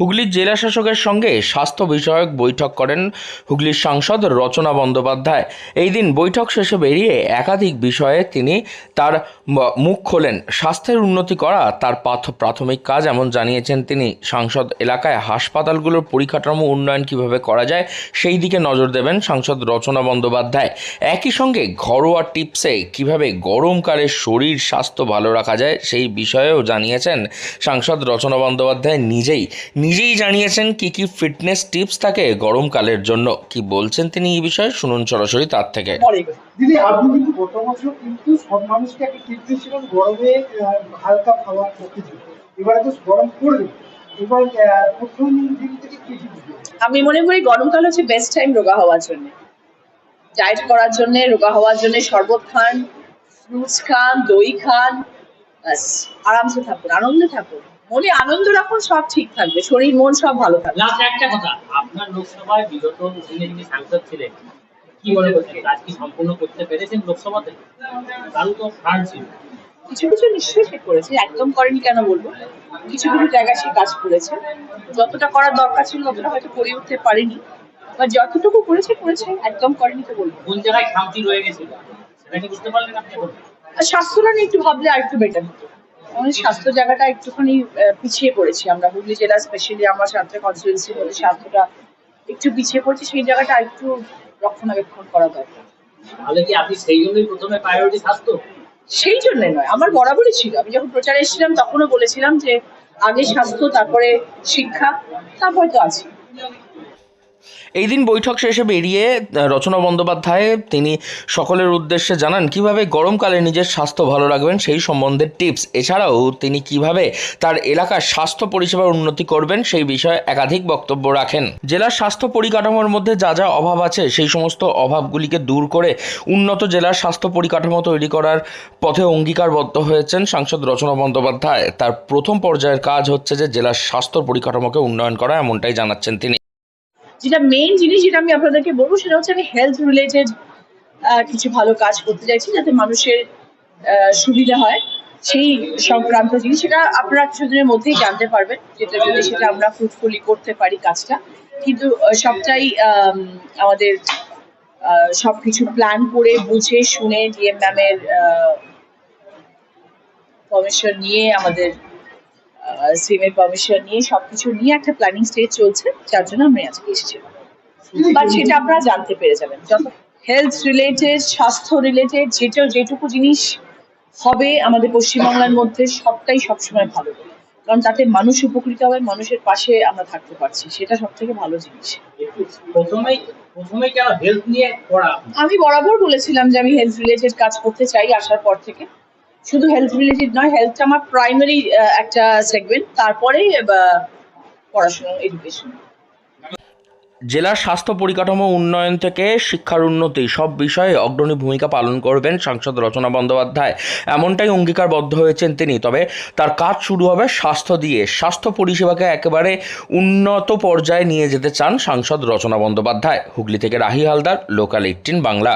হুগলির জেলা শাসকের সঙ্গে স্বাস্থ্য বিষয়ক বৈঠক করেন হুগলির সাংসদ রচনা বন্দ্যোপাধ্যায়। এই দিন বৈঠক শেষে বেরিয়ে একাধিক বিষয়ে তিনি তার মুখ খোলেন। স্বাস্থ্যের উন্নতি করা তার প্রাথমিক কাজ, এমন জানিয়েছেন তিনি। সাংসদ এলাকায় হাসপাতালগুলোর পরিকাঠামো উন্নয়ন কিভাবে করা যায় সেই দিকে নজর দেবেন সাংসদ রচনা বন্দ্যোপাধ্যায়। একই সঙ্গে ঘরোয়া টিপসে কিভাবে গরমকালে শরীর স্বাস্থ্য ভালো রাখা যায় সেই বিষয়েও জানিয়েছেন সাংসদ রচনা বন্দ্যোপাধ্যায়। নিজেই জানিয়েছেন কি ফিটনেস টিপস থাকে গরমকালের জন্য। কি বলছেন তিনি এই বিষয়ে শুনুন সরাসরি তার থেকে। দিদি, আপনি কিন্তু গত বছর কিন্তু সব মানুষকে একটা টিপ দিয়েছিলেন গরমে হালকা খাওয়া করতে। এবারে তো গরম পড়বে, এবার প্রথম দিন থেকে কি টিপ দিবেন? আমি মনে করি গরমকাল হচ্ছে বেস্ট টাইম রোগা হওয়ার জন্য, ডায়েট করার জন্য, রোগা হওয়ার জন্য। শরবত খান, ফ্রুটস খান, দই খান, ব্যাস আরামসে থাকুন, আনন্দে থাকুন, মনে আনন্দ রাখুন, সব ঠিক থাকবে, শরীর মন সব ভালো থাকবে। লাস্ট একটা কথা, আপনার লোকসভায় বিগত দিনে যিনি সাংসদ ছিলেন, কি মনে করছেন কাজ কি সম্পূর্ণ করতে পেরেছেন লোকসভাতে? কারণ তো হার ছিল। কিছু কিছু নিশ্চয়ই সে করেছে, একদম করেনি কেন বলবো। কিছু কিছু জায়গায় সে কাজ করেছে, যতটা করার দরকার ছিল ততটা হয়তো করে উঠতে পারেনি, বা যতটুকু করেছে করেছে, একদম করেনি তো বলবো। কোন জায়গায় খামতি রয়ে গেছিল সেটা কি বুঝতে পারলেন আপনি এখন? আর স্বাস্থ্যটা নিয়ে একটু ভাবলে আর একটু বেটার হতো। আমাদের স্বাস্থ্য জায়গাটা একটুখানি পিছিয়ে পড়েছি আমরা, হুগলি জেলা স্পেশালি আমার সাথে কনস্টিটিউয়েন্সির মধ্যে স্বাস্থ্যটা একটু পিছিয়ে পড়েছে, সেই জায়গাটা একটু রক্ষণাবেক্ষণ করা দরকার। তাহলে কি আপনি সেই জন্যই প্রথমে প্রায়োরিটি স্বাস্থ্য? সেই জন্য নয়, আমার বরাবরই ছিল। আমি যখন প্রচারে এসেছিলাম তখনও বলেছিলাম যে আগে স্বাস্থ্য, তারপরে শিক্ষা, তারপরে তো আছে। এই দিন বৈঠক শেষে বেরিয়ে রচনা বন্দ্যোপাধ্যায় তিনি সকলের উদ্দেশ্যে জানান কিভাবে গরমকালে নিজের স্বাস্থ্য ভালো রাখবেন সেই সম্বন্ধে টিপস। এছাড়াও তিনি কিভাবে তার এলাকার স্বাস্থ্য পরিষেবার উন্নতি করবেন সেই বিষয়ে একাধিক বক্তব্য রাখেন। জেলার স্বাস্থ্য পরিকাঠামোর মধ্যে যা যা অভাব আছে সেই সমস্ত অভাবগুলিকে দূর করে উন্নত জেলার স্বাস্থ্য পরিকাঠামো তৈরি করার পথে অঙ্গীকারবদ্ধ হয়েছেন সাংসদ রচনা বন্দ্যোপাধ্যায়। তার প্রথম পর্যায়ের কাজ হচ্ছে যে জেলার স্বাস্থ্য পরিকাঠামোকে উন্নয়ন করা, এমনটাই জানাচ্ছেন তিনি। যেটা মেইন জিনিস যেটা আমি আপনাদেরকে বলবো সেটা হচ্ছে আমি হেলথ রিলেটেড কিছু ভালো কাজ করতে চাইছি, যাতে মানুষের সুবিধা হয় সেই সংক্রান্ত জিনিস। সেটা আপনারা কিছুদিনের মধ্যেই জানতে পারবেন, যেটা যদি সেটা আমরা ফ্রুটফুলি করতে পারি কাজটা। কিন্তু সবটাই আমাদের সবকিছু প্ল্যান করে বুঝে শুনে ডিএম ম্যামের পারমিশন নিয়ে, আমাদের সিএমের পারমিশন নিয়ে, সবকিছু নিয়ে একটা প্ল্যানিং স্টেজ চলছে, যার জন্য আমরা আজকে এসেছিলাম। বাট সেটা আপনারা জানতে পেরে যাবেন। যত হেলথ রিলেটেড, স্বাস্থ্য রিলেটেড যেটুকু জিনিস হবে আমাদের পশ্চিমবাংলার মধ্যে, সবটাই সবসময় ভালো, কারণ তাতে মানুষ উপকৃত হবে, মানুষের পাশে আমরা থাকতে পারছি, সেটা সব থেকে ভালো জিনিস। প্রথমেই কেন হেলথ নিয়ে পড়া? আমি বরাবর বলেছিলাম যে আমি হেলথ রিলেটেড কাজ করতে চাই আসার পর থেকে। শুধু হেলথ রিলেটেড নয়, হেলথটা আমার প্রাইমারি একটা সেগমেন্ট, তারপরে পড়াশোনা, এডুকেশন। জেলার স্বাস্থ্য পরিকাঠামো উন্নয়ন থেকে শিক্ষার উন্নতি সব বিষয়ে অগ্রণী ভূমিকা পালন করবেন সাংসদ রচনা বন্দ্যোপাধ্যায়, এমনটাই অঙ্গীকারবদ্ধ হয়েছেন তিনি। তবে তার কাজ শুরু হবে স্বাস্থ্য দিয়ে। স্বাস্থ্য পরিষেবাকে একেবারে উন্নত পর্যায়ে নিয়ে যেতে চান সাংসদ রচনা বন্দ্যোপাধ্যায়। হুগলি থেকে রাহি হালদার, লোকাল 18 বাংলা।